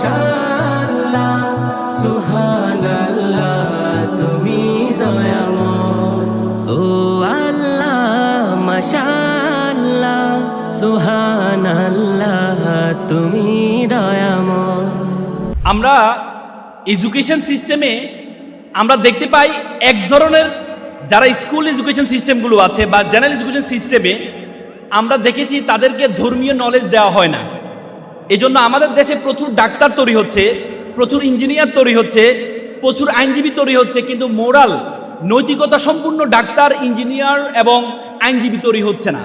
মাশাআল্লাহ সুবহানাল্লাহ তুমি দয়াময় ও আল্লাহ মাশাআল্লাহ সুবহানাল্লাহ তুমি দয়াময়। আমরা এডুকেশন সিস্টেমে আমরা দেখতে পাই এক ধরনের যারা স্কুল এডুকেশন সিস্টেমগুলো আছে বা জেনারেল এডুকেশন সিস্টেমে আমরা দেখেছি তাদেরকে ধর্মীয় নলেজ দেওয়া হয় না। এজন্য আমাদের দেশে প্রচুর ডাক্তার তৈরি হচ্ছে, প্রচুর ইঞ্জিনিয়ার তৈরি হচ্ছে, প্রচুর আইনজীবী তৈরি হচ্ছে, কিন্তু মোরাল নৈতিকতা সম্পূর্ণ ডাক্তার, ইঞ্জিনিয়ার এবং আইনজীবী তৈরি হচ্ছে না।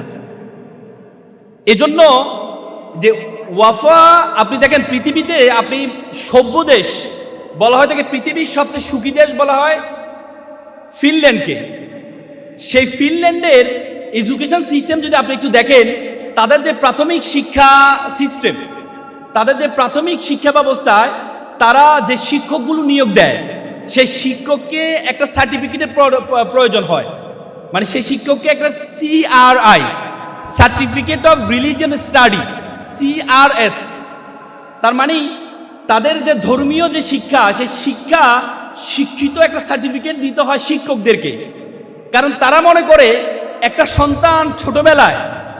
এজন্য যে ওয়াফা আপনি দেখেন পৃথিবীতে আপনি সভ্য দেশ বলা হয় তাকে পৃথিবীর সবচেয়ে সুখী দেশ বলা হয় ফিনল্যান্ডকে। সেই ফিনল্যান্ডের এডুকেশন সিস্টেম যদি আপনি একটু দেখেন, তাদের যে প্রাথমিক শিক্ষা সিস্টেম, তাদের যে প্রাথমিক শিক্ষা ব্যবস্থায় তারা যে শিক্ষকগুলো নিয়োগ দেয় সেই শিক্ষককে একটা সার্টিফিকেটের প্রয়োজন হয়। মানে সেই শিক্ষককে একটা CRI, certificate of religion study, CRS। তার মানে তাদের যে ধর্মীয় যে শিক্ষা, সেই শিক্ষা শিক্ষিত একটা সার্টিফিকেট দিতে হয় শিক্ষকদেরকে। কারণ তারা মনে করে একটা সন্তান ছোটবেলায়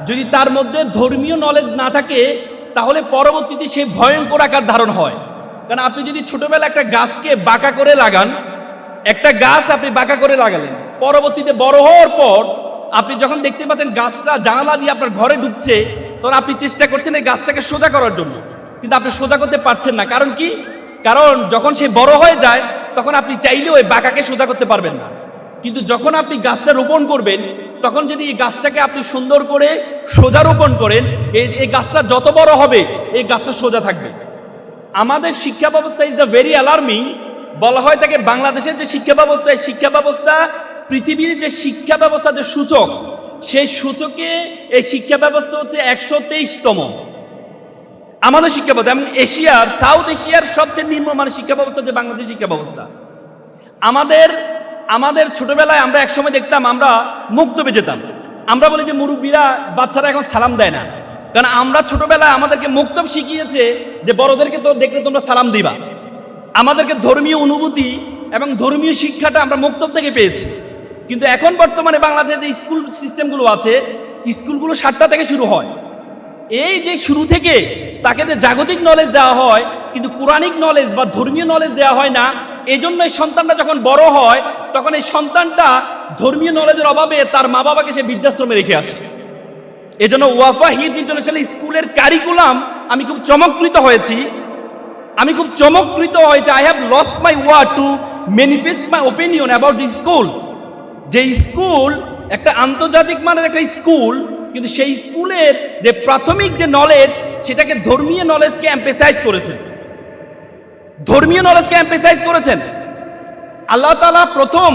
যদি তার মধ্যে ধর্মীয় নলেজ না থাকে তাহলে পরবর্তীতে সে ভয়ঙ্কর আকার ধারণ হয়। কারণ আপনি যদি ছোটবেলায় একটা গাছকে বাঁকা করে লাগান, একটা গাছ আপনি বাঁকা করে লাগালেন, পরবর্তীতে বড় হওয়ার পর আপনি যখন দেখতে পাচ্ছেন গাছটা জানালা দিয়ে আপনার ঘরে ঢুকছে, তখন আপনি চেষ্টা করছেন এই গাছটাকে সোজা করার জন্য, কিন্তু আপনি সোজা করতে পারছেন না। কারণ কি? কারণ যখন সে বড় হয়ে যায় তখন আপনি চাইলেও ওই বাঁকাকে সোজা করতে পারবেন না। কিন্তু যখন আপনি গাছটা রোপণ করবেন, তখন যদি এই গাছটাকে আপনি সুন্দর করে সোজা রোপণ করেন, এই গাছটা যত বড় হবে এই গাছটা সোজা থাকবে। আমাদের শিক্ষা ব্যবস্থা ইজ দ্য ভেরি অ্যালার্মিং। বলা হয় তাকে বাংলাদেশের যে শিক্ষা ব্যবস্থা, এই শিক্ষা ব্যবস্থা পৃথিবীর যে শিক্ষা ব্যবস্থা যে সূচক, সেই সূচকে এই শিক্ষা ব্যবস্থা হচ্ছে 123তম আমাদের শিক্ষা ব্যবস্থা। এবং এশিয়ার, সাউথ এশিয়ার সবচেয়ে নিম্নমানের শিক্ষা ব্যবস্থা যে বাংলাদেশের শিক্ষা ব্যবস্থা। আমাদের ছোটবেলায় আমরা একসময় দেখতাম আমরা মুক্তবে যেতাম। আমরা বলি যে মুরব্বীরা বাচ্চারা এখন সালাম দেয় না, কারণ আমরা ছোটবেলায় আমাদেরকে মুক্তব শিখিয়েছে যে বড়দেরকে তো দেখলে তোমরা সালাম দিবা। আমাদেরকে ধর্মীয় অনুভূতি এবং ধর্মীয় শিক্ষাটা আমরা মুক্তব থেকে পেয়েছি। কিন্তু এখন বর্তমানে বাংলাদেশে যে স্কুল সিস্টেমগুলো আছে, স্কুলগুলো 7টা থেকে শুরু হয়। এই যে শুরু থেকে তাকে যে জাগতিক নলেজ দেওয়া হয় কিন্তু কোরআনিক নলেজ বা ধর্মীয় নলেজ দেওয়া হয় না। এই জন্য এই সন্তানটা যখন বড় হয় তখন এই সন্তানটা ধর্মীয় নলেজের অভাবে তার মা বাবাকে সে বৃদ্ধাশ্রমে রেখে আসে। এই জন্য ওয়াফা হিজ ইন্টারন্যাশনাল স্কুলের কারিকুলাম আমি খুব চমৎকৃত হয়েছি। I have lost my word to manifest my opinion about this school. যে স্কুল একটা আন্তর্জাতিক মানের একটা স্কুল, কিন্তু সেই স্কুলের যে প্রাথমিক যে নলেজ সেটাকে ধর্মীয় নলেজকে এমফেসাইজ করেছেন। আল্লাহ তাআলা প্রথম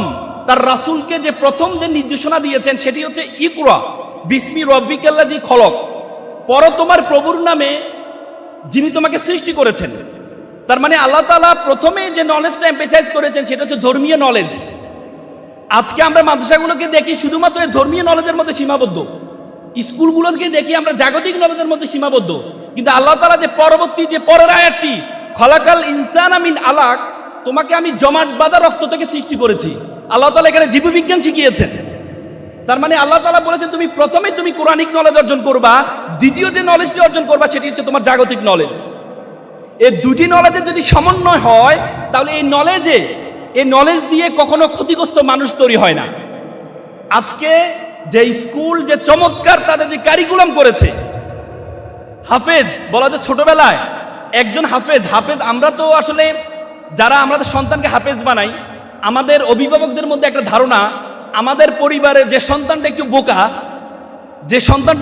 তার রাসূলকে যে প্রথম যে নির্দেশনা দিয়েছেন সেটি হচ্ছে ইকরা বিসমি রব্বিকাল্লাযী খলক, পড়ো তোমার প্রভুর নামে যিনি তোমাকে সৃষ্টি করেছেন। তার মানে আল্লাহ তাআলা প্রথমে যে নলেজটা এমফেসাইজ করেছেন সেটা হচ্ছে ধর্মীয় নলেজ। আজকে আমরা মাদ্রাসাগুলোকে দেখি শুধুমাত্র ধর্মীয় নলেজের মধ্যে সীমাবদ্ধ, স্কুলগুলোকে দেখি আমরা জাগতিক নলেজের মধ্যে সীমাবদ্ধ। কিন্তু আল্লাহ তাআলা যে পরবর্তী যে পরের আয়াতটি খলাকাল ইনসানা মিন আলাক, তোমাকে আমি জমাট বাঁধা রক্ত থেকে সৃষ্টি করেছি, আল্লাহ তাআলা এখানে জীববিজ্ঞান শিখিয়েছেন। তার মানে আল্লাহ তাআলা বলেছেন তুমি প্রথমে তুমি কোরআনিক নলেজ অর্জন করবা, দ্বিতীয় যে নলেজটি অর্জন করবা সেটি হচ্ছে তোমার জাগতিক নলেজ। এই দুটি নলেজের যদি সমন্বয় হয় তাহলে এই নলেজ দিয়ে কখনো ক্ষতিগ্রস্ত মানুষ তৈরি হয় না। আজকে যে স্কুল যে চমৎকার তাদের যে কারিকুলাম করেছে, হাফেজ বলা যায় ছোটবেলায় একজন হাফেজ। আমরা তো আসলে যারা আমাদের সন্তানকে হাফেজ বানাই, আমাদের অভিভাবকদের মধ্যে একটা ধারণা আমাদের পরিবারের যে সন্তানটা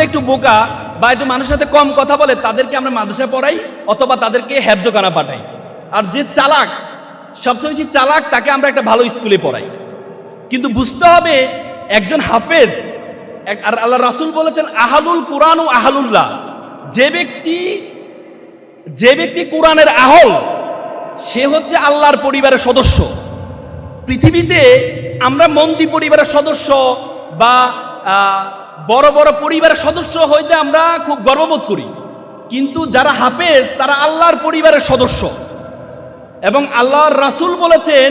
একটু বোকা বা একটু মানুষের সাথে কম কথা বলে তাদেরকে আমরা মাদ্রাসায় পড়াই অথবা তাদেরকে হেফজখানা পাঠাই। আর যে চালাক, সবচেয়ে বেশি চালাক, তাকে আমরা একটা ভালো স্কুলে পড়াই। কিন্তু বুঝতে হবে একজন হাফেজ, আর আল্লাহ রাসূল বলেছেন আহালুল কোরআন ও আহালুল্লাহ, যে ব্যক্তি কোরআনের আহল সে হচ্ছে আল্লাহর পরিবারের সদস্য। পৃথিবীতে আমরা মন্দি পরিবারের সদস্য বা বড় বড় পরিবারের সদস্য হইতে আমরা খুব গর্ববোধ করি, কিন্তু যারা হাফেজ তারা আল্লাহর পরিবারের সদস্য, এবং আল্লাহর রাসূল বলেছেন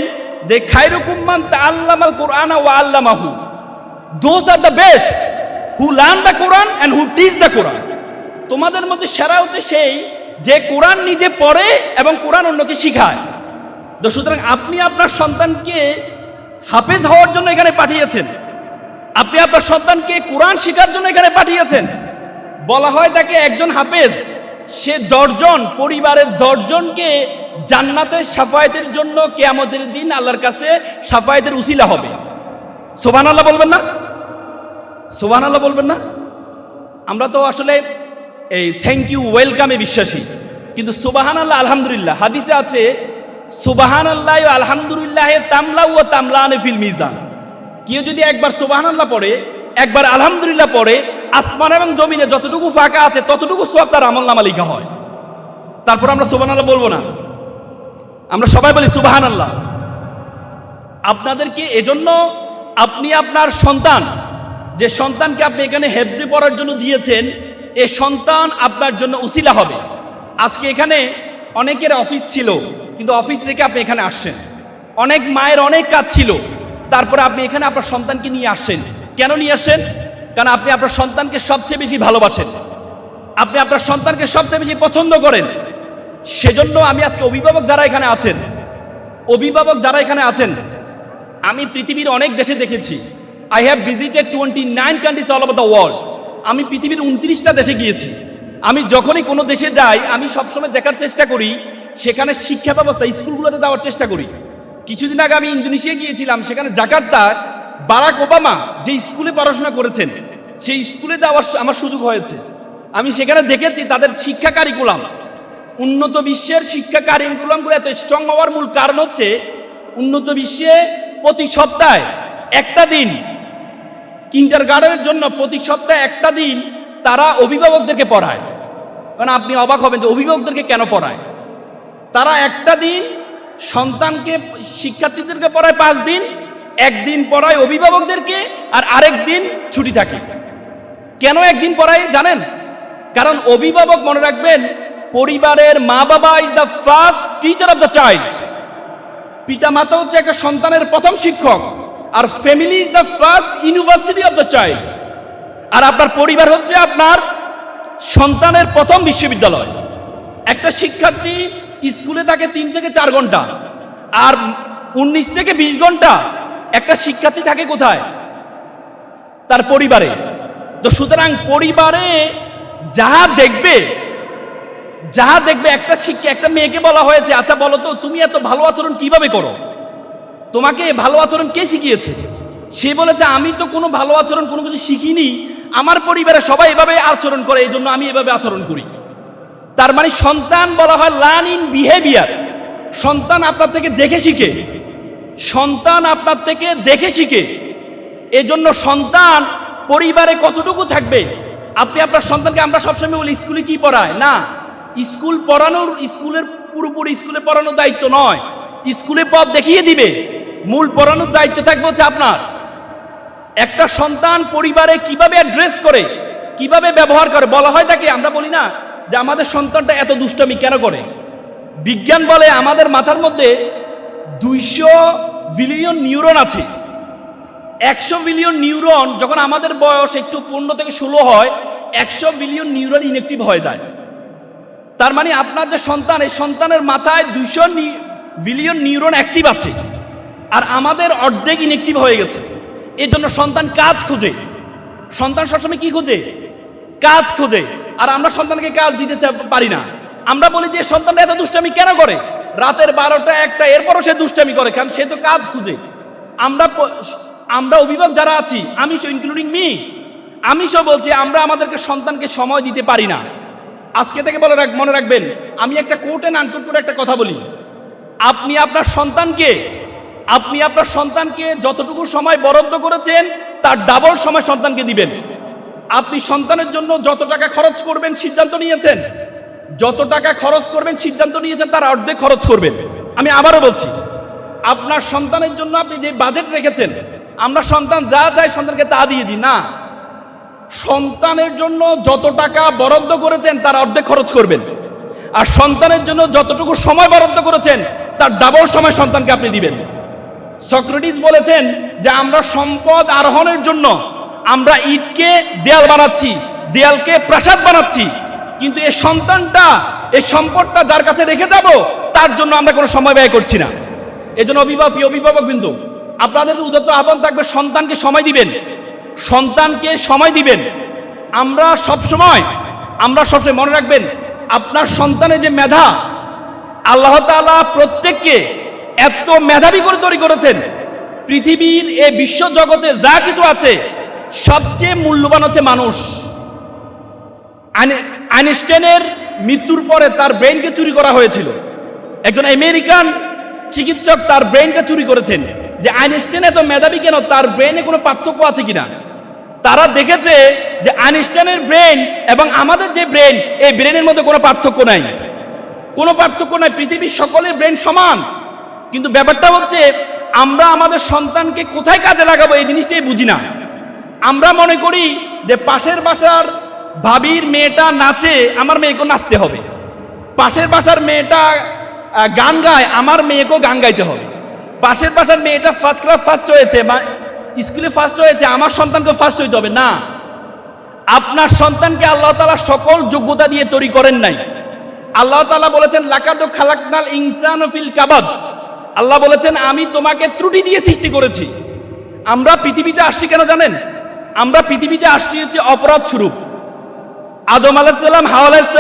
যে খায়রুকুম মান তাআল্লামাল কুরআনা ওয়া আল্লামাহু, those are the best who learn the Quran and who teach the Quran. তোমাদের মধ্যে সেরা হচ্ছে সেই যে কোরআন নিজে পড়ে এবং কোরআন অন্যকে শিখায়। তো সুতরাং আপনি আপনার সন্তানকে হাফেজ হওয়ার জন্য এখানে পাঠিয়েছেন, আপনি আপনার সন্তানকে কোরআন শেখার জন্য এখানে পাঠিয়েছেন। বলা হয় তাকে একজন হাফেজ সে 10 জন পরিবারের 10 জনকে জান্নাতের শাফায়াতের জন্য কিয়ামতের দিন আল্লাহর কাছে শাফায়াতের উসিলা হবে। সুবহানাল্লাহ বলবেন না? সুবহানাল্লাহ বলবেন না? আমরা তো আসলে এই থ্যাংক ইউ ওয়েলকামে বিশ্বাসী, কিন্তু সুবহানাল্লাহ আলহামদুলিল্লাহ হাদিসে আছে সুবহানাল্লাহ ওয়া আলহামদুলিল্লাহ তামলা ওয়া তামলানে ফিল মিজান। কেউ যদি একবার সুবহানাল্লাহ পড়ে, একবার আলহামদুলিল্লাহ পড়ে, আসমান এবং জমিনে যতটুকু ফাঁকা আছে ততটুকু সওয়াব তার আমলনামা লেখা হয়। তারপর আমরা সুবহানাল্লাহ বলবো না? আমরা সবাই বলি সুবহানাল্লাহ। আপনাদেরকে এজন্য আপনি আপনার সন্তান, যে সন্তানকে আপনি এখানে হেফজে পড়ার জন্য দিয়েছেন, এই সন্তান আপনার জন্য উসিলা হবে। আজকে এখানে অনেকের অফিস ছিল, কিন্তু অফিস রেখে আপনি এখানে আসছেন। অনেক মায়ের অনেক কাজ ছিল, তারপরে আপনি এখানে আপনার সন্তানকে নিয়ে আসছেন। কেন নিয়ে আসছেন? কারণ আপনি আপনার সন্তানকে সবচেয়ে বেশি ভালোবাসেন, আপনি আপনার সন্তানকে সবচেয়ে বেশি পছন্দ করেন। সেজন্য আমি আজকে অভিভাবক যারা এখানে আছেন, আমি পৃথিবীর অনেক দেশে দেখেছি। I have visited 29 countries all over the world. আমি পৃথিবীর 29টা দেশে গিয়েছি। আমি যখনই কোনো দেশে যাই আমি সবসময় দেখার চেষ্টা করি সেখানে শিক্ষা ব্যবস্থা, স্কুলগুলোতে যাওয়ার চেষ্টা করি। কিছুদিন আগে আমি ইন্দোনেশিয়া গিয়েছিলাম, সেখানে জাকার্তায় বারাক ওবামা যে স্কুলে পড়াশোনা করেছেন সেই স্কুলে যাওয়ার আমার সুযোগ হয়েছে। আমি সেখানে দেখেছি তাদের শিক্ষা কারিকুলাম, উন্নত বিশ্বের শিক্ষা কারিকুলামগুলো এত স্ট্রং হওয়ার মূল কারণ হচ্ছে উন্নত বিশ্বে প্রতি সপ্তাহে একটা দিন, কিন্ডারগার্টেনের জন্য প্রতি সপ্তাহে একটা দিন তারা অভিভাবকদেরকে পড়ায়। কারণ আপনি অবাক হবেন যে অভিভাবকদেরকে কেন পড়ায়। তারা একটা দিন সন্তানকে, শিক্ষার্থীদেরকে পড়ায় 5 দিন, একদিন পড়ায় অভিভাবকদেরকে, আর আরেক দিন ছুটি থাকে। কেন একদিন পড়ায় জানেন? কারণ অভিভাবক, মনে রাখবেন, পরিবারের মা বাবা is the first teacher of the child. পিতা মাতা হচ্ছে একটা সন্তানের প্রথম শিক্ষক, আর family is the first university of the child. আর আপনার পরিবার হচ্ছে আপনার সন্তানের প্রথম বিশ্ববিদ্যালয়। একটা শিক্ষার্থী স্কুলে থাকে 3 থেকে 4 ঘন্টা, আর 19 থেকে 20 ঘন্টা একটা শিক্ষার্থী থাকে কোথায়? তার পরিবারে। তো সুতরাং পরিবারে যাহা দেখবে একটা মেয়েকে বলা হয়েছে, আচ্ছা বলো তো তুমি এত ভালো আচরণ কিভাবে করো, তোমাকে ভালো আচরণ কে শিখিয়েছে? সে বলেছে আমি তো কোনো ভালো আচরণ কোনো কিছু শিখিনি, আমার পরিবারে সবাই এভাবে আচরণ করে, এই জন্য আমি এভাবে আচরণ করি। তার মানে সন্তান বলা হয় লার্ন ইন বিহেভিয়ার। সন্তান আপনার থেকে দেখে শিখে, এজন্য সন্তান পরিবারে কতটুকু থাকবে। আপনি আপনার সন্তানকে, আমরা সবসময় বলি স্কুলে কি পড়ায়, না, স্কুলের পুরোপুরি স্কুলে পড়ানোর দায়িত্ব নয়, স্কুলে পথ দেখিয়ে দিবে, মূল পড়ানোর দায়িত্ব থাকবে হচ্ছে আপনার। একটা সন্তান পরিবারে কিভাবে অ্যাড্রেস করে, কিভাবে ব্যবহার করে। বলা হয় তাকে, আমরা বলি না যে আমাদের সন্তানটা এত দুষ্টামি কেন করে। বিজ্ঞান বলে আমাদের মাথার মধ্যে 200 বিলিয়ন নিউরন আছে। 100 বিলিয়ন নিউরন যখন আমাদের বয়স একটু 15 থেকে 16 হয়, 100 বিলিয়ন নিউরন ইনঅ্যাক্টিভ হয়ে যায়। তার মানে আপনার যে সন্তান, এই সন্তানের মাথায় 200 বিলিয়ন নিউরন অ্যাক্টিভ আছে, আর আমাদের অর্ধেক ইনঅ্যাক্টিভ হয়ে গেছে। এই জন্য সন্তান কাজ খোঁজে। সন্তান সবসময় কি খোঁজে? কাজ খোঁজে। আর আমরা সন্তানকে কাজ দিতে পারি না। আমরা বলি যে সন্তানটা এত দুষ্টামি কেন করে, রাতের 12টা 1টা এরপরও সে দুষ্টামি করে, কারণ সে তো কাজ খুঁজে। আমরা অভিভাবক যারা আছি, আমি ইনক্লুডিং মি, আমি সব বলছি আমরা আমাদেরকে সন্তানকে সময় দিতে পারি না। আজকে থেকে মনে রাখবেন, আমি একটা কোট এন্ড আনকোট করে একটা কথা বলি, আপনি আপনার সন্তানকে যতটুকু সময় বরাদ্দ করেছেন তার ডাবল সময় সন্তানকে দিবেন। আপনি সন্তানের জন্য যত টাকা খরচ করবেন সিদ্ধান্ত নিয়েছেন, তার অর্ধেক খরচ করবেন। আমি আবারও বলছি, আপনার সন্তানের জন্য আপনি যে বাজেট রেখেছেন, আমরা সন্তান যা চাই সন্তানকে তা দিয়ে দিই না। সন্তানের জন্য যত টাকা বরাদ্দ করেছেন তার অর্ধেক খরচ করবেন, আর সন্তানের জন্য যতটুকু সময় বরাদ্দ করেছেন তার ডাবল সময় সন্তানকে আপনি দিবেন। সক্রেটিস বলেছেন যে আমরা সম্পদ আরোহণের জন্য আমরা ইটকে দেয়াল বানাচ্ছি, দেয়ালকে প্রাসাদ বানাচ্ছি, কিন্তু এই সন্তানটা, এই সম্পদটা যার কাছে রেখে যাব তার জন্য আমরা কোনো সময় ব্যয় করছি না। এজন্য অভিভাবক বিন্দু, আপনাদের উদাত্ত আহ্বান থাকবে সন্তানকে সময় দিবেন, সন্তানকে সময় দিবেন। আমরা সবসময় মনে রাখবেন, আপনার সন্তানের যে মেধা, আল্লাহ তাআলা প্রত্যেককে এত মেধাবী করে তৈরি করেছেন। পৃথিবীর এই বিশ্ব জগতে যা কিছু আছে সবচেয়ে মূল্যবান হচ্ছে মানুষ। আইনস্টাইনের মৃত্যুর পরে তার ব্রেনকে চুরি করা হয়েছিল। একজন আমেরিকান চিকিৎসক তার ব্রেনটা চুরি করেছেন, যে আইনস্টাইন এত মেধাবী কেন, তার ব্রেনে কোনো পার্থক্য আছে কিনা। তারা দেখেছে যে আইনস্টাইনের ব্রেন এবং আমাদের যে ব্রেন, এই ব্রেনের মধ্যে কোনো পার্থক্য নাই, কোনো পার্থক্য নাই। পৃথিবীর সকলের ব্রেন সমান, কিন্তু ব্যাপারটা হচ্ছে আমরা আমাদের সন্তানকে কোথায় কাজে লাগাবো এই জিনিসটাই বুঝি না। আমরা মনে করি যে পাশের বাসার ভাবির মেয়েটা নাচে, আমার মেয়েকেও নাচতে হবে। পাশের বাসার মেয়েটা গান গায়, আমার মেয়েকেও গান গাইতে হবে। পাশের বাসার মেয়েটা ফার্স্ট ক্লাস ফার্স্ট হয়েছে বা স্কুলে ফার্স্ট হয়েছে, আমার সন্তানকে ফার্স্ট হইতে হবে না। আপনার সন্তানকে আল্লাহ তাআলা সকল যোগ্যতা দিয়ে তৈরি করেন নাই। আল্লাহ তাআলা বলেছেন লাকাদ খালাকনাল ইনসানা ফিল কাবাদ। আল্লাহ বলেছেন আমি তোমাকে ত্রুটি দিয়ে সৃষ্টি করেছি। আমরা পৃথিবীতে আসছি কেন জানেন? আমরা পৃথিবীতে আসছি হচ্ছে অপরাধ স্বরূপ। আদম আলাইহিস সালাম হাওয়া আলাইহিস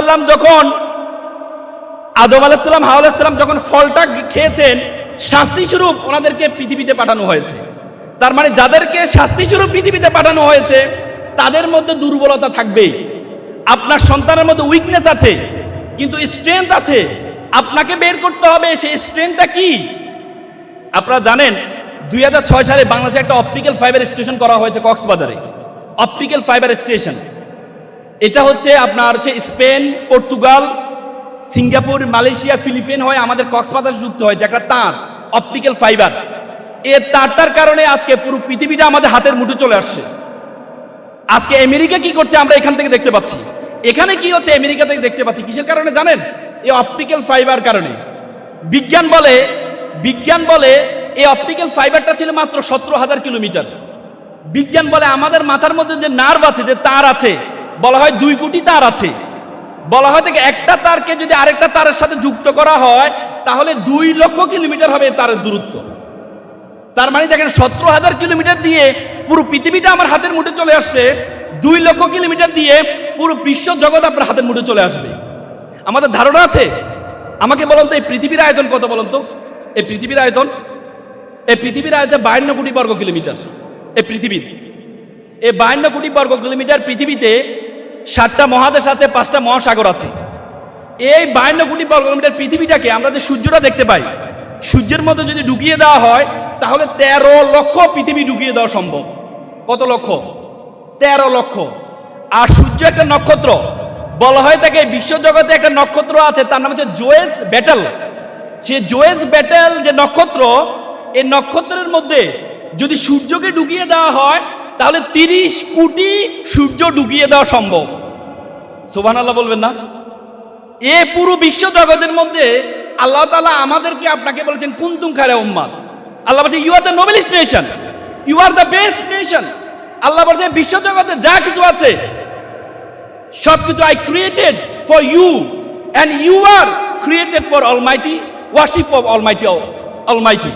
সালাম যখন ফলটা খেয়েছেন, শাস্তি স্বরূপ ওনাদেরকে পৃথিবীতে পাঠানো হয়েছে। তার মানে যাদেরকে শাস্তি স্বরূপ পৃথিবীতে পাঠানো হয়েছে তাদের মধ্যে দুর্বলতা থাকবেই। আপনার সন্তানের মধ্যে উইকনেস আছে, কিন্তু স্ট্রেংথ আছে। আপনাকে বের করতে হবে সেই স্ট্রেংথটা কি। আপনারা জানেন 2006 সালে বাংলাদেশে একটা অপটিক্যাল ফাইবার স্টেশন করা হয়েছে কক্সবাজারে। অপটিক্যাল ফাইবার স্টেশন এটা হচ্ছে আপনার Spain, Portugal, Singapore, Malaysia, Philippines হয়ে আমাদের কক্সবাজার যুক্ত হয়েছে একটা তার, অপটিক্যাল ফাইবার। এই তারটার কারণে আজকে পুরো পৃথিবীটা আমাদের হাতের মুঠো চলে আসছে। আজকে আমেরিকা কি করছে আমরা এখান থেকে দেখতে পাচ্ছি, এখানে কি হচ্ছে আমেরিকা থেকে দেখতে পাচ্ছি। কিসের কারণে জানেন? এই অপটিক্যাল ফাইবার কারণে। বিজ্ঞান বলে এই অপটিক্যাল ফাইবারটা ছিল মাত্র 17,000 কিলোমিটার। বিজ্ঞান বলে আমাদের মাথার মধ্যে যে নার্ভ আছে, যে তার আছে, বলা হয় 2 কোটি তার আছে। বলা হয় থেকে একটা তারকে যদি আরেকটা তারের সাথে যুক্ত করা হয় তাহলে 2 লক্ষ কিলোমিটার হবে তারের দূরত্ব। তার মানে দেখেন 17,000 কিলোমিটার দিয়ে পুরো পৃথিবীটা আমার হাতের মুঠে চলে আসছে। 2 লক্ষ কিলোমিটার দিয়ে পুরো বিশ্ব জগৎ আপনার হাতের মুঠে চলে আসবে। আমাদের ধারণা আছে? আমাকে বলুন তো এই পৃথিবীর আয়তন কত বলুন তো? এই পৃথিবীর আয়তন 52 কোটি বর্গ কিলোমিটার। এই 52 কোটি বর্গ কিলোমিটার পৃথিবীতে 7টা মহাদেশ আছে, 5টা মহাসাগর আছে। এই 52 কোটি বর্গ কিলোমিটার পৃথিবীটাকে আমরা যে সূর্যটা দেখতে পাই, সূর্যের মধ্যে যদি ঢুকিয়ে দেওয়া হয় তাহলে 13 লক্ষ পৃথিবী ঢুকিয়ে দেওয়া সম্ভব। কত লক্ষ? 13 লক্ষ। আর সূর্য একটা নক্ষত্র। বলা হয় তাকে বিশ্বজগতে একটা নক্ষত্র আছে, তার নাম হচ্ছে জোয়েস ব্যাটেল। সে জোয়েস ব্যাটেল যে নক্ষত্র, এই নক্ষত্রের মধ্যে যদি সূর্যকে ঢুকিয়ে দেওয়া হয় তাহলে 30 কোটি সূর্য ঢুকিয়ে দেওয়া সম্ভব। সুবহানাল্লাহ বলবেন না? এ পুরো বিশ্ব জগতের মধ্যে আল্লাহ তাআলা আমাদেরকে আপনাকে বলেছেন কুনতুম খায়রা উম্মাহ। আল্লাহ বলছে you are the noblest nation, you are the best nation. আল্লাহ বলছে বিশ্ব জগতে যা কিছু আছে সবকিছু I created for you and you are created for almighty, worship for almighty.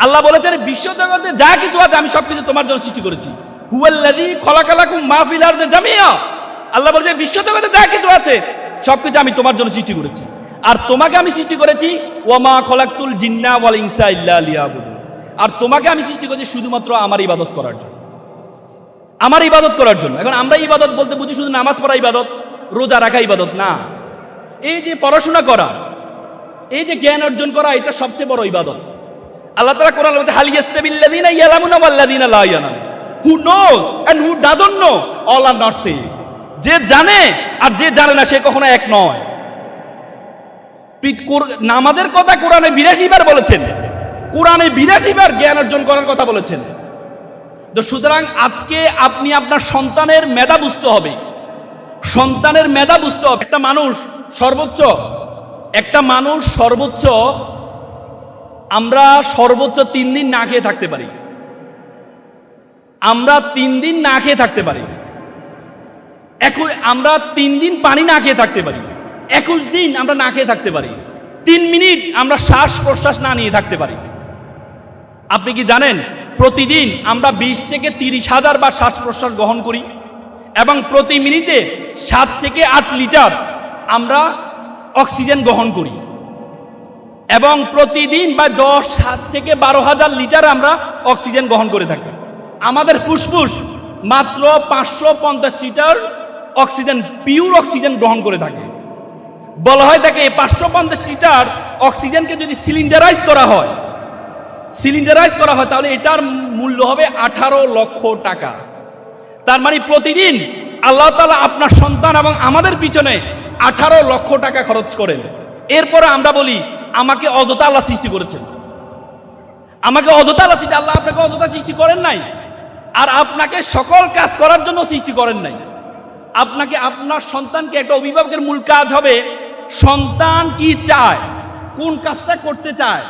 আল্লাহ বলেছেন বিশ্ব জগতে যা কিছু আছে আমি সবকিছু তোমার জন্য সৃষ্টি করেছি। হুয়াল্লাযী খলাকালাকুম মা ফিল আরদি জামিআ। আল্লাহ বলেছে বিশ্ব জগতে যা কিছু আছে সবকিছু আমি তোমার জন্য সৃষ্টি করেছি। আর তোমাকে আমি সৃষ্টি করেছি ওয়ামা খলাকতুল জিন্না ওয়াল ইনসা ইল্লা লিয়াবুদুন। আর তোমাকে আমি সৃষ্টি করেছি শুধুমাত্র আমার ইবাদত করার জন্য, আমার ইবাদত করার জন্য। এখন আমরা ইবাদত বলতে বুঝি শুধু নামাজ পড়া ইবাদত, রোজা রাখা ইবাদত না। এই যে পড়াশোনা করা, এই যে জ্ঞান অর্জন করা, এটা সবচেয়ে বড় ইবাদত। আল্লাহ তাআলা কোরআনে বলেছে হাল ইয়াস্তাবিল্লাযীনা ইয়ালামুনা ওয়াল্লাযীনা লা ইয়ালামুন। Who knows and who doesn't know all are not same. যে জানে আর যে জানে না সে কখনো এক নয়। নামাজের কথা কোরআনে 82 বার বলেছেন, কোরআনে 82 বার জ্ঞান অর্জন করার কথা বলেছেন। তো সুতরাং আজকে আপনি আপনার সন্তানের মেধা বুঝতে হবে, সন্তানের মেধা বুঝতে হবে। একটা মানুষ সর্বোচ্চ আমরা সর্বোচ্চ 3 দিন না খেয়ে থাকতে পারি। আমরা 3 দিন না খেয়ে থাকতে পারি। আমরা 3 দিন পানি না খেয়ে থাকতে পারি। 21 দিন আমরা না খেয়ে থাকতে পারি। 3 মিনিট আমরা শ্বাস প্রশ্বাস না নিয়ে থাকতে পারি। আপনি কি জানেন প্রতিদিন আমরা 20 থেকে 30,000 বার শ্বাস প্রশ্বাস গ্রহণ করি এবং প্রতি মিনিটে 7 থেকে 8 লিটার আমরা অক্সিজেন গ্রহণ করি এবং প্রতিদিন বা 10 থেকে 12,000 লিটার আমরা অক্সিজেন গ্রহণ করে থাকি। আমাদের ফুসফুস মাত্র 550 লিটার অক্সিজেন, পিওর অক্সিজেন গ্রহণ করে থাকে। বলা হয় থাকে 550 লিটার অক্সিজেনকে যদি সিলিন্ডারাইজ করা হয় তাহলে এটার মূল্য হবে 18 লক্ষ টাকা। তার মানে প্রতিদিন আল্লাহ তাআলা আপনার সন্তান এবং আমাদের পিছনে 18 লক্ষ টাকা খরচ করেন। এরপরে আমরা বলি আমাকে অযথা আল্লাহ সৃষ্টি করেছেন, আমাকে অযথা আল্লাহ সৃষ্টি। আল্লাহ আপনাকে অযথা সৃষ্টি করেন নাই, আর আপনাকে সকল কাজ করার জন্য সৃষ্টি করেন নাই। আপনাকে আপনার সন্তানকে, একটা অভিভাবকের মূল কাজ হবে সন্তান কি চায়, কোন কাজটা করতে চায়।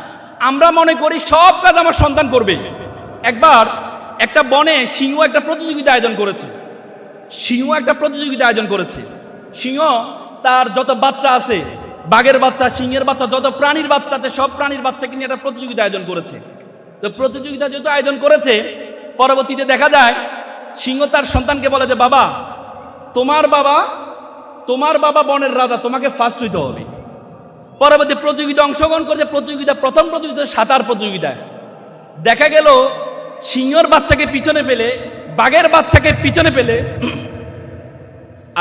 আমরা মনে করি সব কাজ আমার সন্তান করবে। একবার একটা বনে সিংহ একটা প্রতিযোগিতা আয়োজন করেছে। সিংহ তার যত বাচ্চা আছে, বাঘের বাচ্চা, সিংহের বাচ্চা, যত প্রাণীর বাচ্চা আছে, সব প্রাণীর বাচ্চাকে নিয়ে একটা প্রতিযোগিতা আয়োজন করেছে। তো প্রতিযোগিতা যেহেতু আয়োজন করেছে, পরবর্তীতে দেখা যায় সিংহ তার সন্তানকে বলে যে বাবা, তোমার বাবা বনের রাজা, তোমাকে ফার্স্ট হইতে হবে। পরবর্তী প্রতিযোগিতা অংশগ্রহণ করেছে। প্রথম প্রতিযোগিতা সাঁতার প্রতিযোগিতায় দেখা গেল সিংহের বাচ্চাকে পিছনে পেলে, বাঘের বাচ্চাকে পিছনে পেলে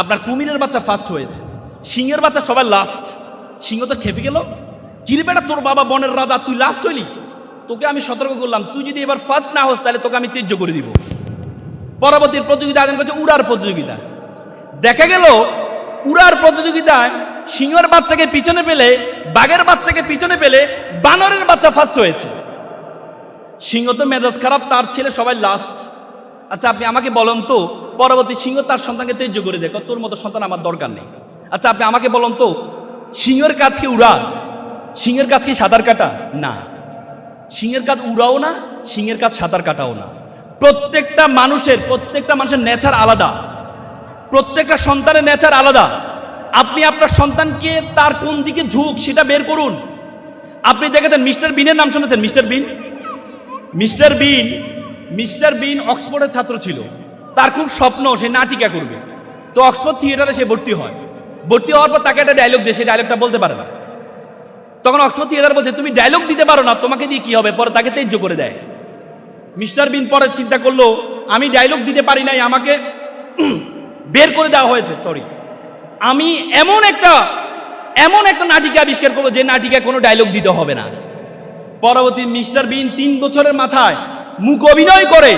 আপনার কুমিরের বাচ্চা ফার্স্ট হয়েছে, সিংহের বাচ্চা সবাই লাস্ট। সিংহ তো খেপে গেল, কিরে বেটা, তোর বাবা বনের রাজা, তুই লাস্ট হইলি, তোকে আমি সতর্ক করলাম, তুই যদি এবার ফার্স্ট না হোস তাহলে তোকে আমি ত্যায্য করে দিব। পরবর্তী প্রতিযোগিতা আয়োজন করছে উড়ার প্রতিযোগিতা। দেখা গেল উড়ার প্রতিযোগিতায় সিংহের বাচ্চাকে পিছনে পেলে, বাঘের বাচ্চাকে পিছনে পেলে বানরের বাচ্চা ফার্স্ট হয়েছে। সিংহ তো মেজাজ খারাপ, তার ছেলে সবাই লাস্ট। আচ্ছা আপনি আমাকে বলুন তো, পরবর্তী সিংহ তার সন্তানকে ত্যায্য করে দেয়, তোর মতো সন্তান আমার দরকার নেই। আচ্ছা আপনি আমাকে বলুন তো, সিংহের কাজ কি উড়া? সিংহের কাজ কি সাঁতার কাটা? না, সিংহের কাজ উড়াও না, সিংহের কাজ সাঁতার কাটাও না। প্রত্যেকটা মানুষের নেচার আলাদা, প্রত্যেকটা সন্তানের নেচার আলাদা। আপনি আপনার সন্তানকে তার কোন দিকে ঝুঁক সেটা বের করুন। আপনি দেখেছেন মিস্টার বিনের নাম শুনেছেন? মিস্টার বিন অক্সফোর্ডের ছাত্র ছিল। তার খুব স্বপ্ন সে নাটিকা করবে। তো অক্সফোর্ড থিয়েটারে সে ভর্তি হওয়ার পর তাকে একটা ডায়লগ দেয়, সেই ডায়লগটা বলতে পারে না। তখন অক্সফোর্ড থিয়েটার বলছে তুমি ডায়লগ দিতে পারো না, তোমাকে দিয়ে কি হবে? পরে তাকে ত্যায্য করে দেয়। মিস্টার বিন পরে চিন্তা করলো আমি ডায়লগ দিতে পারি নাই, আমাকে বের করে দেওয়া হয়েছে, সরি, আমি এমন একটা নাটিকা আবিষ্কার করবো যে নাটিকায় কোনো ডায়লগ দিতে হবে না। পরবর্তী মিস্টার বিন 3 বছরের মাথায় মুখ অভিনয় করে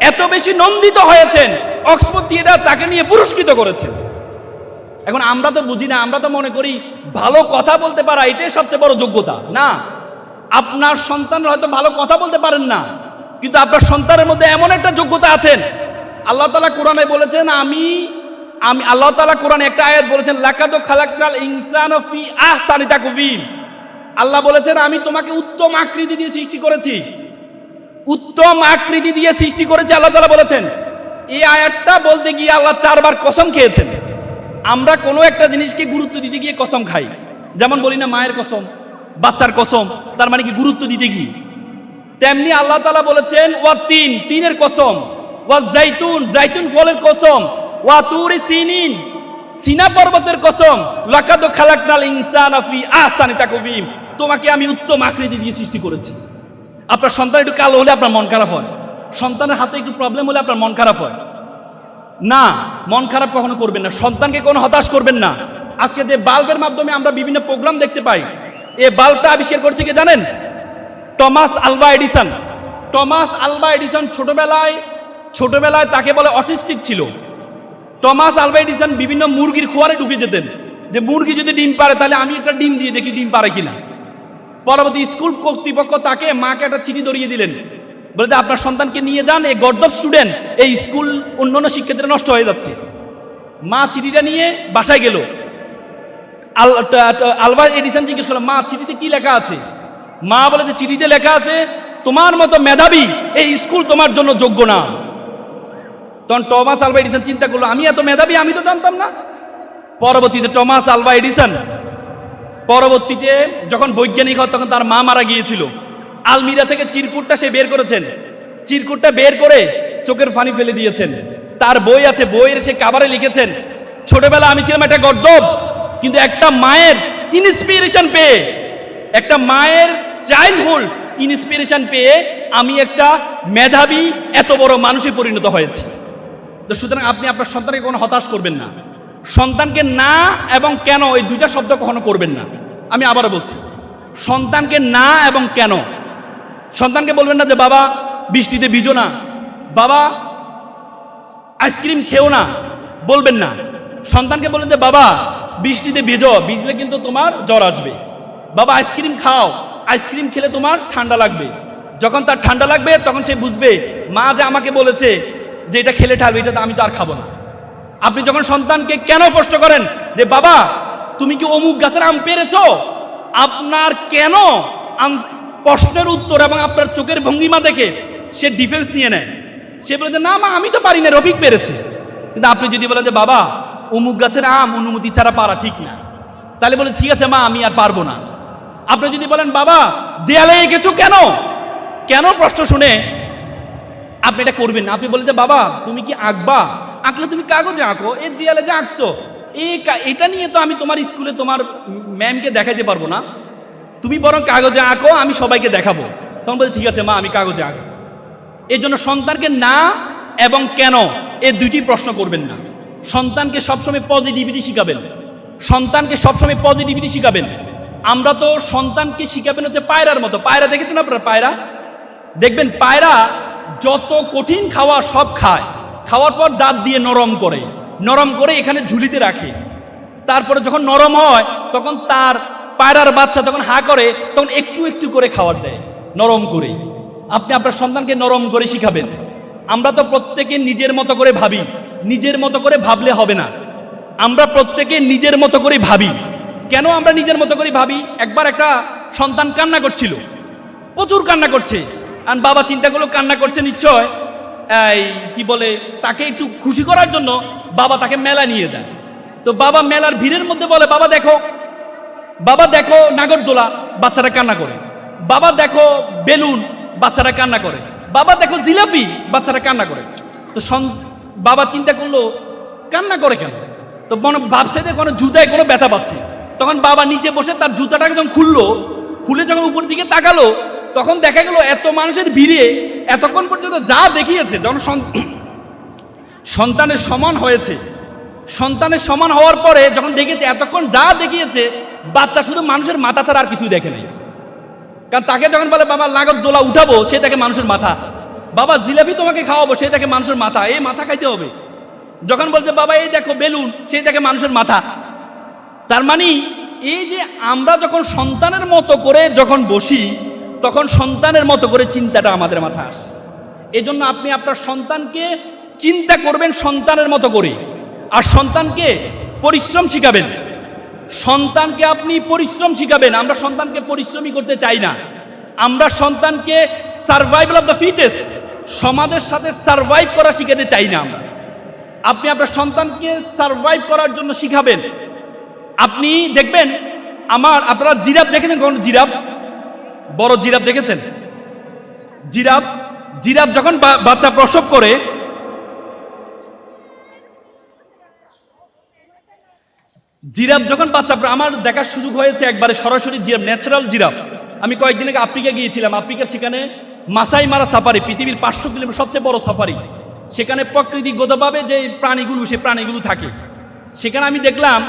এত বেশি নন্দিত হয়েছেন, অক্সফোর্ড থিয়েটার তাকে নিয়ে পুরস্কৃত করেছে। এখন আমরা তো বুঝি না, আমরা তো মনে করি ভালো কথা বলতে পারা এটাই সবচেয়ে বড় যোগ্যতা। না, আপনার সন্তানরা হয়তো ভালো কথা বলতে পারেন না, কিন্তু আপনার সন্তানের মধ্যে এমন একটা যোগ্যতা আছেন। আল্লাহ তাআলা কোরআনে বলেছেন, আমি আল্লাহ তাআলা কোরআনে একটা আয়াত বলেছেন, লাকাদ খালাকনাল ইনসানা ফি আহসানি তাকওয়িম। আল্লাহ বলেছেন আমি তোমাকে উত্তম আকৃতি দিয়ে সৃষ্টি করেছি, উত্তম আকৃতি দিয়ে সৃষ্টি করেছি। আল্লাহ তাআলা বলেছেন। এই আয়াতটা বলতে গিয়ে আল্লাহ 4 বার কসম খেয়েছেন। আমরা কোনো একটা জিনিসকে গুরুত্ব দিতে গিয়ে কসম খাই, যেমন বলি না মায়ের কসম, বাচ্চার কসম, তার মানে কি গুরুত্ব দিতে গিয়ে। তেমনি আল্লাহ তাআলা বলেছেন তিনের কসম, জাইতুন ফলের কসম, তুরি সিনিন, সিনা পর্বতের কসম, লাকাদ খালাকনাল ইনসানা ফি আহসানি তাকওয়িম। তোমাকে আমি উত্তম আকৃতি দিয়ে সৃষ্টি করেছি। আপনার সন্তান একটু কালো হলে আপনার মন খারাপ হয়, সন্তানের হাতে একটু প্রবলেম হলে আপনার মন খারাপ হয় না? মন খারাপ কখনো করবেন না, সন্তানকে কোনো হতাশ করবেন না। আজকে যে বাল্বের মাধ্যমে আমরা বিভিন্ন প্রোগ্রাম দেখতে পাই, এই বাল্বটা আবিষ্কার করছে কে জানেন? Thomas Alva Edison. ছোটবেলায় তাকে বলে অটিস্টিক ছিল। টমাস আলভা এডিসন বিভিন্ন মুরগির খোয়ারে ঢুকে যেতেন, যে মুরগি যদি ডিম পারে তাহলে আমি একটা ডিম দিয়ে দেখি ডিম পারে কিনা। পরবর্তী স্কুল কর্তৃপক্ষ মাকে একটা চিঠি ধরিয়ে দিলেন বলে যে আপনার সন্তানকে নিয়ে যান, এই গর্দভ স্টুডেন্ট, এই স্কুল অন্যান্য শিক্ষার্থীরা নষ্ট হয়ে যাচ্ছে। মা চিঠিটা নিয়ে বাসায় গেল। আলভা এডিসন জিজ্ঞেস করলাম, মা চিঠিতে কি লেখা আছে? মা বলে যে চিঠিতে লেখা আছে তোমার মতো মেধাবী এই স্কুল তোমার জন্য যোগ্য না। তখন টমাস আলভা এডিসন চিন্তা করলো, আমি এত মেধাবী, আমি তো জানতাম না। পরবর্তীতে টমাস আলভা এডিসন পরবর্তীতে যখন বৈজ্ঞানিক হয় তখন তার মা মারা গিয়েছিল। আলমিরা থেকে চিরকুটটা সে বের করেছেন, চিরকুটটা বের করে চোখের পানি ফেলে দিয়েছেন। তার বই আছে, বইয়ের সে কাভারে লিখেছেন, ছোটবেলা আমি ছিলাম একটা গর্দভ, কিন্তু একটা মায়ের ইন্সপিরেশন পেয়ে, একটা মায়ের চাইল্ডহুড ইন্সপিরেশন পেয়ে আমি একটা মেধাবী এত বড় মানুষে পরিণত হয়েছি। তো সুতরাং আপনি আপনার সন্তানকে কোনো হতাশ করবেন না। সন্তানকে না এবং কেন এই দুইটা শব্দ কখনো করবেন না। আমি আবারও বলছি, সন্তানকে না এবং কেন। সন্তানকে বলবেন না যে বাবা বৃষ্টিতে ভিজো না, বাবা আইসক্রিম খেও না, বলবেন না। সন্তানকে বলবেন যে বাবা বৃষ্টিতে ভিজো, ভিজলে কিন্তু তোমার জ্বর আসবে। বাবা আইসক্রিম খাও, আইসক্রিম খেলে তোমার ঠান্ডা লাগবে। যখন তার ঠান্ডা লাগবে তখন সে বুঝবে মা যে আমাকে বলেছে যে এটা খেলে ঠান্ডা, এটা আমি তো আর খাবো না। আপনি যখন সন্তানকে কেন প্রশ্ন করেন যে বাবা তুমি কি অমুক গাছের আম পেরেছো, আপনার কেন প্রশ্নের উত্তর এবং আপনার চোখের ভঙ্গিমা দেখে সে ডিফেন্স নিয়ে নেয়। সে বলে যে না মা আমি তো পারি না, রফিক পেরেছে। কিন্তু আপনি যদি বলেন যে বাবা অমুক গাছের আম অনুমতি ছাড়া পারা ঠিক না, তাহলে বলে ঠিক আছে মা আমি আর পারবো না। আপনি যদি বলেন বাবা দেয়ালে এঁকেছো কেন, কেন প্রশ্ন শুনে আপনি এটা করবেন না। আপনি বলেন যে বাবা তুমি কি আঁকবা, আঁকলে তুমি কাগজে আঁকো, এই দেয়ালে যে আঁকছো এটা নিয়ে তো আমি তোমার স্কুলে তোমার ম্যামকে দেখাইতে পারবো না, তুমি বরং কাগজে আঁকো, আমি সবাইকে দেখাবো। তখন বলছে ঠিক আছে মা আমি কাগজে আঁকবো। এই জন্য সন্তানকে না এবং কেন এই দুইটি প্রশ্ন করবেন না। সন্তানকে সবসময় পজিটিভিটি শিখাবেন, সন্তানকে সবসময় পজিটিভিটি শিখাবেন। আমরা তো সন্তানকে শিখাবেন হচ্ছে পায়রার মতো। পায়রা দেখেছেন আপনারা? পায়রা দেখবেন, পায়রা যত কঠিন খাওয়া সব খায়, খাওয়ার পর দাঁত দিয়ে নরম করে, নরম করে এখানে ঝুলিতে রাখে। তারপরে যখন নরম হয় তখন তার পায়রার বাচ্চা যখন হা করে তখন একটু একটু করে খাবার দেয় নরম করে। আপনি আপনার সন্তানকে নরম করে শিখাবেন। আমরা তো প্রত্যেকে নিজের মতো করে ভাবি, নিজের মতো করে ভাবলে হবে না। আমরা প্রত্যেকে নিজের মতো করে ভাবি। কেন আমরা নিজের মতো করে ভাবি? একবার একটা সন্তান কান্না করছিল, প্রচুর কান্না করছে, আর বাবা চিন্তা করলো কান্না করছে নিশ্চয় এই কি বলে তাকে একটু খুশি করার জন্য বাবা তাকে মেলা নিয়ে যায়। তো বাবা মেলার ভিড়ের মধ্যে বলে বাবা দেখো, বাবা দেখো নাগরদোলা, বাচ্চারা কান্না করে। বাবা দেখো বেলুন, বাচ্চারা কান্না করে। বাবা দেখো জিলাপি, বাচ্চারা কান্না করে। তো বাবা চিন্তা করলো কান্না করে কেন? তো মনে ভাবছে যে কোনো জুতায় কোনো ব্যথা পাচ্ছে। তখন বাবা নিচে বসে তার জুতাটাকে যখন খুলে যখন উপর দিকে তাকালো তখন দেখা গেল এত মানুষের ভিড়ে এতক্ষণ পর্যন্ত যা দেখিয়েছে, যখন সন্তানের সমান হয়েছে, সন্তানের সমান হওয়ার পরে যখন দেখেছে এতক্ষণ যা দেখিয়েছে বাচ্চা শুধু মানুষের মাথা ছাড়া আর কিছুই দেখে নাই। কারণ তাকে যখন বলে বাবা নাগরদোলা উঠাবো, সে তাকে মানুষের মাথা, বাবা জিলাপি তোমাকে খাওয়াবো, সে তাকে মানুষের মাথা, এই মাথা খাইতে হবে। যখন বলছে বাবা এই দেখো বেলুন, সেই তাকে মানুষের মাথা। তার মানে এই যে আমরা যখন সন্তানের মতো করে যখন বসি তখন সন্তানের মতো করে চিন্তাটা আমাদের মাথায় আসে। এজন্য আপনি আপনার সন্তানকে চিন্তা করবেন সন্তানের মতো করে, আর সন্তানকে পরিশ্রম শিখাবেন। সন্তানকে আপনি পরিশ্রম শিখাবেন। আমরা সন্তানকে পরিশ্রমই করতে চাই না, আমরা সন্তানকে সার্ভাইভাল অফ দ্য ফিটেস্ট, সমাজের সাথে সার্ভাইভ করা শিখাতে চাই না আমরা। আপনি আপনার সন্তানকে সার্ভাইভ করার জন্য শিখাবেন। আপনি দেখবেন আপনারা জিরাফ দেখেছেন কখন? জিরাফ, বড় জিরাফ দেখেছেন? জিরাফ যখন বাচ্চা প্রসব করে, জিরাফ যখন বাচ্চা, আমার দেখার সুযোগ হয়েছে একবারে সরাসরি জিরাফ, ন্যাচারাল জিরাফ। আমি কয়েকদিন আগে আফ্রিকা গিয়েছিলাম। আফ্রিকার সেখানে মাসাই মারা সাফারি, পৃথিবীর 500 কিলোমিটার সবচেয়ে বড় সাফারি। সেখানে প্রকৃতিগতভাবে যে প্রাণীগুলো, সে প্রাণীগুলো থাকে। সেখানে আমি দেখলাম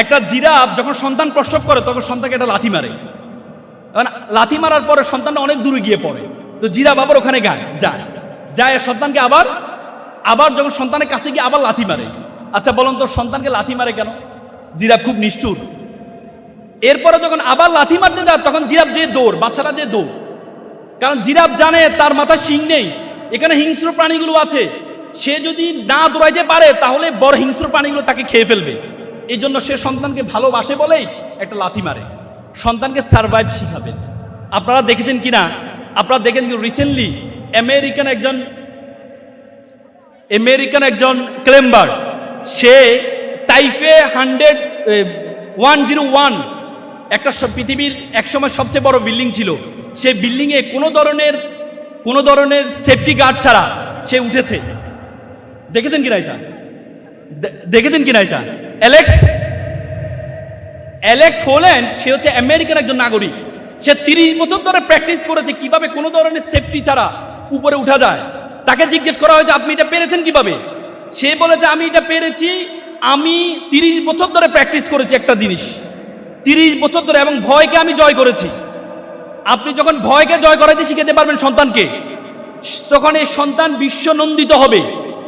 একটা জিরাফ যখন সন্তান প্রসব করে তখন সন্তানকে একটা লাথি মারে। লাথি মারার পরে সন্তানটা অনেক দূরে গিয়ে পড়ে। তো জিরাফ আবার ওখানে যায় সন্তানকে আবার যখন সন্তানের কাছে গিয়ে আবার লাথি মারে। আচ্ছা বলুন তো সন্তানকে লাথি মারে কেন? জিরাফ খুব নিষ্ঠুর। এরপরে যখন আবার লাথি মারতে যায় তখন জিরাফ যে দৌড়, বাচ্চারা যে দৌড়। কারণ জিরাফ জানে তার মাথায় শিং নেই, এখানে হিংস্র প্রাণীগুলো আছে, সে যদি না দৌড়াইতে পারে তাহলে বড় হিংস্র প্রাণীগুলো তাকে খেয়ে ফেলবে। এই জন্য সে সন্তানকে ভালোবাসে বলেই একটা লাথি মারে, সন্তানকে সারভাইভ শিখাবেন। আপনারা দেখেছেন কিনা, আপনারা দেখেন কি রিসেন্টলি আমেরিকান একজন ক্লাইম্বার, সে টাইফে 101 একটা পৃথিবীর একসময় সবচেয়ে বড় বিল্ডিং ছিল, সেই বিল্ডিংয়ে কোনো ধরনের সেফটি গার্ড ছাড়া সে উঠেছে। দেখেছেন কিনা এটা? অ্যালেক্স হোল্যান্ড, সে হচ্ছে আমেরিকার একজন নাগরিক। সে 30 বছর ধরে প্র্যাকটিস করেছে কিভাবে কোনো ধরনের সেফটি ছাড়া উপরে উঠা যায়। তাকে জিজ্ঞেস করা হয়েছে আপনি এটা পেরেছেন কিভাবে? সে বলেছে আমি এটা পেরেছি, আমি 30 বছর ধরে প্র্যাকটিস করেছি একটা জিনিস, 30 বছর ধরে, এবং ভয়কে আমি জয় করেছি। আপনি যখন ভয়কে জয় করাইতে শিখাতে পারবেন সন্তানকে, তখন এই সন্তান বিশ্বনন্দিত হবে।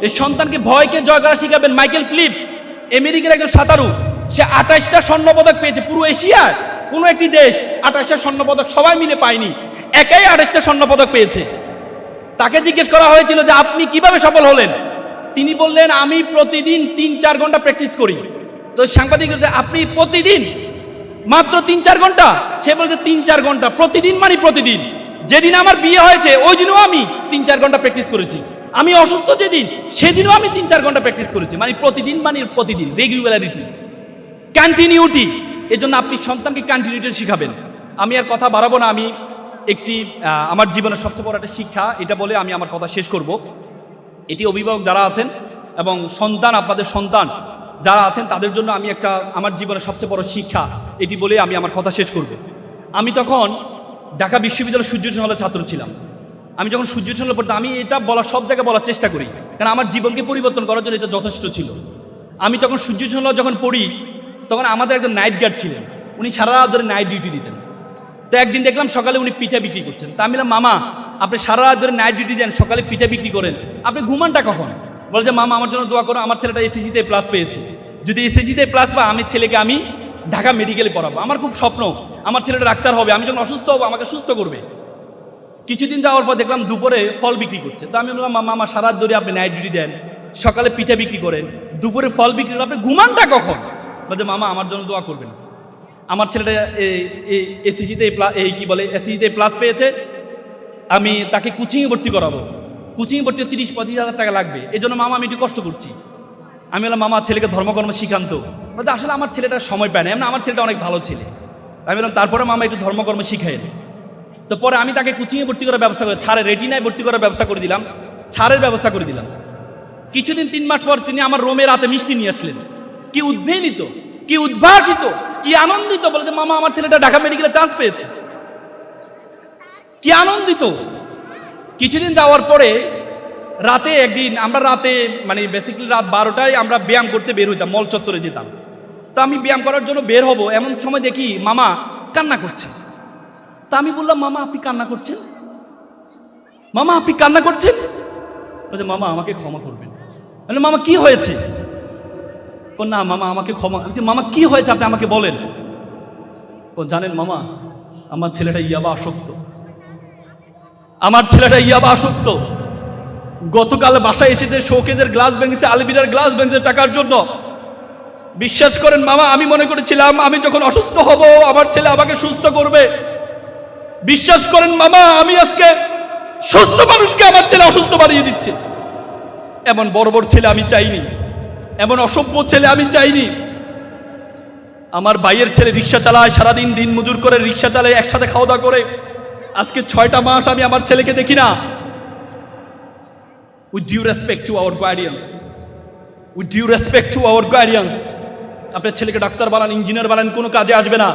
এই সন্তানকে ভয়কে জয় করা শিখাবেন। মাইকেল ফিলিপস, আমেরিকার একজন সাঁতারু, সে 28টা স্বর্ণপদক পেয়েছে। পুরো এশিয়ার কোনো একটি দেশ 28টা স্বর্ণপদক সবাই মিলে পায়নি, একাই 28টা স্বর্ণপদক পেয়েছে। তাকে জিজ্ঞেস করা হয়েছিল যে আপনি কিভাবে সফল হলেন? তিনি বললেন আমি প্রতিদিন 3-4 ঘন্টা প্র্যাকটিস করি। তো সাংবাদিক বলছে আপনি প্রতিদিন মাত্র 3-4 ঘন্টা? সে বলছে 3-4 ঘন্টা প্রতিদিন, মানে প্রতিদিন। যেদিন আমার বিয়ে হয়েছে ওই দিনও আমি 3-4 ঘন্টা প্র্যাকটিস করেছি। আমি অসুস্থ যেদিন, সেদিনও আমি 3-4 ঘন্টা প্র্যাকটিস করেছি। মানে প্রতিদিন, রেগুলারিটি, কন্টিনিউটি। এই জন্য আপনি সন্তানকে কন্টিনিউটি শিখাবেন। আমি আর কথা বাড়াবো না, আমি আমার জীবনের সবচেয়ে বড় একটা শিক্ষা এটা বলে আমি আমার কথা শেষ করব। এটি অভিভাবক যারা আছেন এবং আপনাদের সন্তান যারা আছেন তাদের জন্য আমি আমার জীবনের সবচেয়ে বড় শিক্ষা এটি বলে আমি আমার কথা শেষ করব। আমি তখন ঢাকা বিশ্ববিদ্যালয়ের সূর্যসেন হলের ছাত্র ছিলাম। আমি যখন সূর্যসেন হলে পড়তাম, আমি এটা সব জায়গায় বলার চেষ্টা করি, কারণ আমার জীবনকে পরিবর্তন করার জন্য এটা যথেষ্ট ছিল। আমি তখন সূর্যসেন হলে যখন পড়ি, তখন আমাদের একজন নাইট গার্ড ছিলেন, উনি সারা রাত ধরে নাইট ডিউটি দিতেন। তো একদিন দেখলাম সকালে উনি পিঠা বিক্রি করছেন। তা আমি বললাম মামা আপনি সারা রাত ধরে নাইট ডিউটি দেন, সকালে পিঠা বিক্রি করেন, আপনি ঘুমানটা কখন? বলে যে মামা আমার জন্য দোয়া করো, আমার ছেলেটা এসএসসিতে প্লাস পেয়েছে, যদি এসএসসিতে প্লাস পায় আমি ছেলেকে আমি ঢাকা মেডিকেলে পড়াবো। আমার খুব স্বপ্ন আমার ছেলেটা ডাক্তার হবে, আমি যখন অসুস্থ হবো আমাকে সুস্থ করবে। কিছুদিন যাওয়ার পর দেখলাম দুপুরে ফল বিক্রি করছে। তো আমি বললাম মামা আমার সারা রাত ধরে আপনি নাইট ডিউটি দেন, সকালে পিঠা বিক্রি করেন, দুপুরে ফল বিক্রি করেন, আপনি ঘুমানটা কখন? বলছে মামা আমার জন্য দোয়া করবেন, আমার ছেলেটা এসএসসিতে প্লাস পেয়েছে, আমি তাকে কোচিংয়ে ভর্তি করাবো, কোচিংয়ে ভর্তি 30-35 হাজার টাকা লাগবে, এই জন্য মামা আমি একটু কষ্ট করছি। আমি বললাম মামা ছেলেকে ধর্মকর্ম শিখান্ত। বলতে আসলে আমার ছেলেটার সময় পায় না, এমন আমার ছেলেটা অনেক ভালো ছেলে। আমি বললাম তারপরে মামা একটু ধর্মকর্ম শিখাই। তো পরে আমি তাকে কোচিংয়ে ভর্তি করার ব্যবস্থা করে, ছাড়ের রেটিনায় ভর্তি করার ব্যবস্থা করে দিলাম, ছাড়ের ব্যবস্থা করে দিলাম। কিছুদিন 3 মাস পর তিনি আমার রোমে রাতে মিষ্টি নিয়ে আসলেন। কি উদ্বেলিত, কি উদ্ভাসিত, কি আনন্দিত, বলে যে মামা আমার ছেলেটা ঢাকা মেডিকেলে চান্স পেয়েছে। কি আনন্দিত। কিছুদিন যাওয়ার পরে রাতে একদিন আমরা বেসিক্যালি রাত 12টায় আমরা ব্যায়াম করতে বের হইতাম, মল চত্বরে যেতাম। তো আমি ব্যায়াম করার জন্য বের হব, এমন সময় দেখি মামা কান্না করছে। তা আমি বললাম মামা আপনি কান্না করছেন? মামা আপনি কান্না করছেন? বলছে মামা আমাকে ক্ষমা করবেন। বলে মামা কি হয়েছে? ও না মামা আমাকে ক্ষমা। মামা কি হয়েছে আপনি আমাকে বলেন। ও জানেন মামা আমার ছেলেটা ইয়াবা আসক্ত, আমার ছেলেটা ইয়াবা আসক্ত। গতকাল বাসায় এসেছে শোকেজের গ্লাস ভেঙেছে, আলমিরার গ্লাস ভেঙেছে টাকার জন্য। বিশ্বাস করেন মামা আমি মনে করেছিলাম আমি যখন অসুস্থ হব আমার ছেলে আমাকে সুস্থ করবে। বিশ্বাস করেন মামা আমি আজকে সুস্থ মানুষকে আমার ছেলে অসুস্থ বানিয়ে দিচ্ছে। এমন বড় ছেলে আমি চাইনি, এমন অসভ্য ছেলে আমি চাইনি। আমার ভাইয়ের ছেলে রিক্সা চালায়, সারাদিন দিন মজুর করে রিক্সা চালায়, একসাথে খাওয়া দাওয়া করে। আজকে 6টা মাস আমি আমার ছেলেকে দেখি না। With due respect to our guardians, with due respect to our guardians, আপনার ছেলেকে ডাক্তার বানান, ইঞ্জিনিয়ার বানান, কোনো কাজে আসবে না।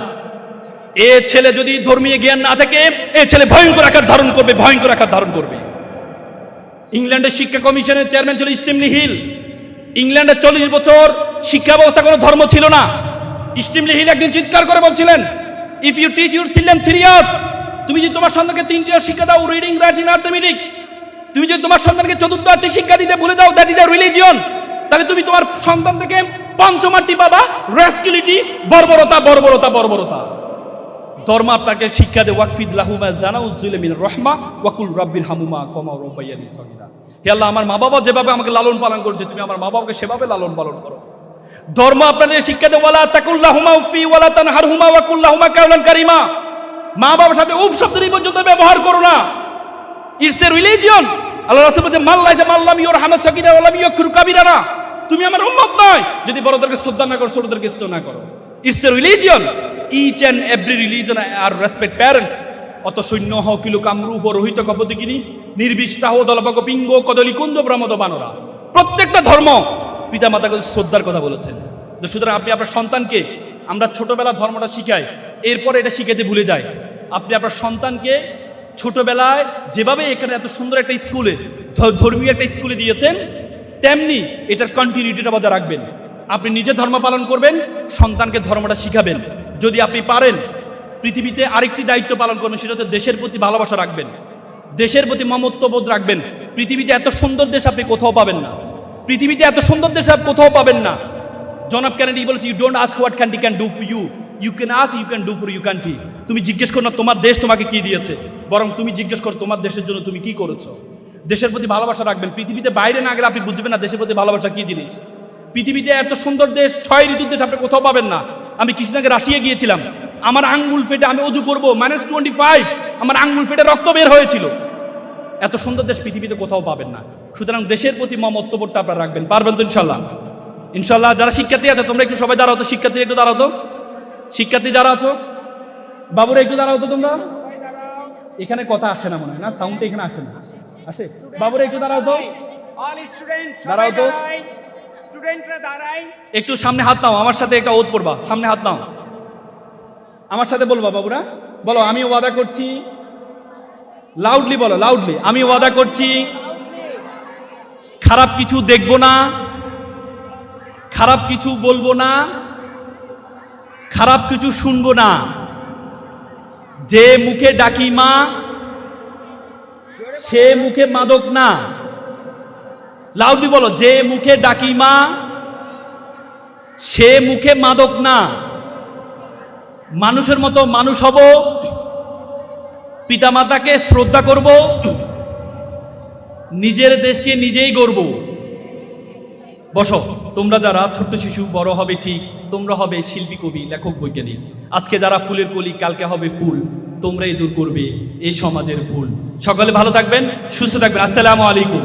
এ ছেলে যদি ধর্মীয় জ্ঞান না থাকে, এ ছেলে ভয়ঙ্কর আকার ধারণ করবে, ভয়ঙ্কর আকার ধারণ করবে। ইংল্যান্ডের শিক্ষা কমিশনের চেয়ারম্যান ছিল স্টিমলি হিল। ইংল্যান্ডের 40 বছর শিক্ষা ব্যবস্থা কোনো ধর্ম ছিল না। স্টিমলি হিল একদিন চিৎকার করে বলছিলেন, if you teach your children 3 years, তুমি যদি তোমার সন্তানকে 3 ইয়ার শিক্ষা দাও, রিডিং, রাইটিং, অ্যারিথমেটিক, তুমি যদি তোমার সন্তানকে 4র্থ আর্থে শিক্ষা দিতে ভুলে যাও, দ্যাট ইজ আ রিলিজিয়ন, তাহলে তুমি তোমার সন্তান থেকে 5ম আর্থি পাবা রেসকিলিটি, বর্বরতা, বর্বরতা, বর্বরতা। ধর্ম আপনাকে শিক্ষা দেয় ওয়াকফিদ লাহুমা জানাউযুল মিন রাহমা ওয়াকুল রাব্বির হামুমা কামা রাব্বায়ানি সগীরা। হে আল্লাহ, আমার মা বাবা যেভাবে আমাকে লালন পালন করেছে, তুমি আমার মা বাবাকে সেভাবে লালন পালন করো। ধর্ম আপনাদের শিক্ষা দেয় ওয়ালা তাকুল্লাহুমা উফি ওয়ালা তানহারহুমা ওয়াকুল্লাহুমা কাওলান কারীমা। মা বাবার সাথে উফ শব্দটি পর্যন্ত ব্যবহার করো না। It's a religion. আল্লাহ রাসূল বলেন মাল্লাইসা মাল্লাম ইউরহামা সগীরা ওয়া লাম ইয়াকুর কাবীরা। তুমি আমার উম্মত নয় যদি বড়দেরকে শ্রদ্ধা না করো, ছোটদেরকে স্নেহ না করো। It's a religion. Each and every religion আর রেসপেক্ট প্যারেন্টস। অত সৈন্য হ কিলো কামরূপ রোহিত কপতিগিনি নির্বিষ্টা হো দলপক পিঙ্গ কদলি কুঞ্জ ব্রহ্মদ বানরা। প্রত্যেকটা ধর্ম পিতা মাতাকে শ্রদ্ধার কথা বলেছেন। সুতরাং আপনি আপনার সন্তানকে, আমরা ছোটবেলা ধর্মটা শিখাই, এরপরে এটা শিখাতে ভুলে যাই। আপনি আপনার সন্তানকে ছোটবেলায় যেভাবে এখানে এত সুন্দর একটা স্কুলে, ধর্মীয় একটা স্কুলে দিয়েছেন, তেমনি এটার কন্টিনিউটিটা বজায় রাখবেন। আপনি নিজে ধর্ম পালন করবেন, সন্তানকে ধর্মটা শিখাবেন। যদি আপনি পারেন, পৃথিবীতে আরেকটি দায়িত্ব পালন করবেন, সেটা হচ্ছে দেশের প্রতি ভালোবাসা রাখবেন, দেশের প্রতি মমত্ববোধ রাখবেন। পৃথিবীতে এত সুন্দর দেশ আপনি কোথাও পাবেন না। পৃথিবীতে এত সুন্দর দেশ আপনি কোথাও পাবেন না। জন এফ কেনেডি বলেছে, you don't ask what country can do for you, you can ask you can do for you country. তুমি জিজ্ঞেস করো না তোমার দেশ তোমাকে কি দিয়েছে, বরং তুমি জিজ্ঞেস করো তোমার দেশের জন্য তুমি কি করেছো। দেশের প্রতি ভালোবাসা রাখবেন। পৃথিবীতে বাইরে না গেলে আপনি বুঝবেন না দেশের প্রতি ভালোবাসা কি জিনিস। পৃথিবীতে এত সুন্দর দেশ, 6 ঋতুর দেশ আপনি কোথাও পাবেন না। আমি কিছুদিন আগে রাশিয়া গিয়েছিলাম, আমার আঙ্গুল ফেটে, আমি অজু করবো -25, আমার আঙ্গুল ফেটে রক্ত বের হয়েছিল। এত সুন্দর দেশ পৃথিবীতে কোথাও পাবেন না। সুতরাং দেশের প্রতি মমত্ববোধটা আপনারা রাখবেন। পারবেন তো ইনশাল্লাহ? ইনশাল্লাহ। যারা শিক্ষার্থী আছে তোমরা একটু সবাই দাঁড়াও তো, শিক্ষার্থী একটু দাঁড়াও তো, শিক্ষার্থী যারা আছো বাবুরা একটু দাঁড়াও তো। তোমরা এখানে কথা আসে না মনে হয়, না সাউন্ডটা এখানে আসে না, আসে? বাবুরা একটু দাঁড়াও তো, দাঁড়াও তো, স্টুডেন্টরা দাঁড়াই। একটু সামনে হাত নাও, আমার সাথে একটা ওত পড়বা, সামনে হাত নাও, আমার সাথে বলবা। বাবুরা বলো, আমি ওয়াদা করছি, লাউডলি বলো, লাউডলি। আমি ওয়াদা করছি খারাপ কিছু দেখব না, খারাপ কিছু বলবো না, খারাপ কিছু শুনবো না। যে মুখে ডাকি মা, সে মুখে মাদক না। লাউডলি বলো, যে মুখে ডাকি মা, সে মুখে মাদক না। মানুষের মতো মানুষ হব, পিতামাতাকে শ্রদ্ধা করব, নিজের দেশকে নিজেই গড়ব। বসো, তোমরা যারা ছোট্ট শিশু, বড় হবে ঠিক, তোমরা হবে শিল্পী, কবি, লেখক, বৈজ্ঞানিক। আজকে যারা ফুলের কলি, কালকে হবে ফুল। তোমরাই দূর করবে এই সমাজের ভুল। সকলে ভালো থাকবেন, সুস্থ থাকবেন। আসসালামু আলাইকুম।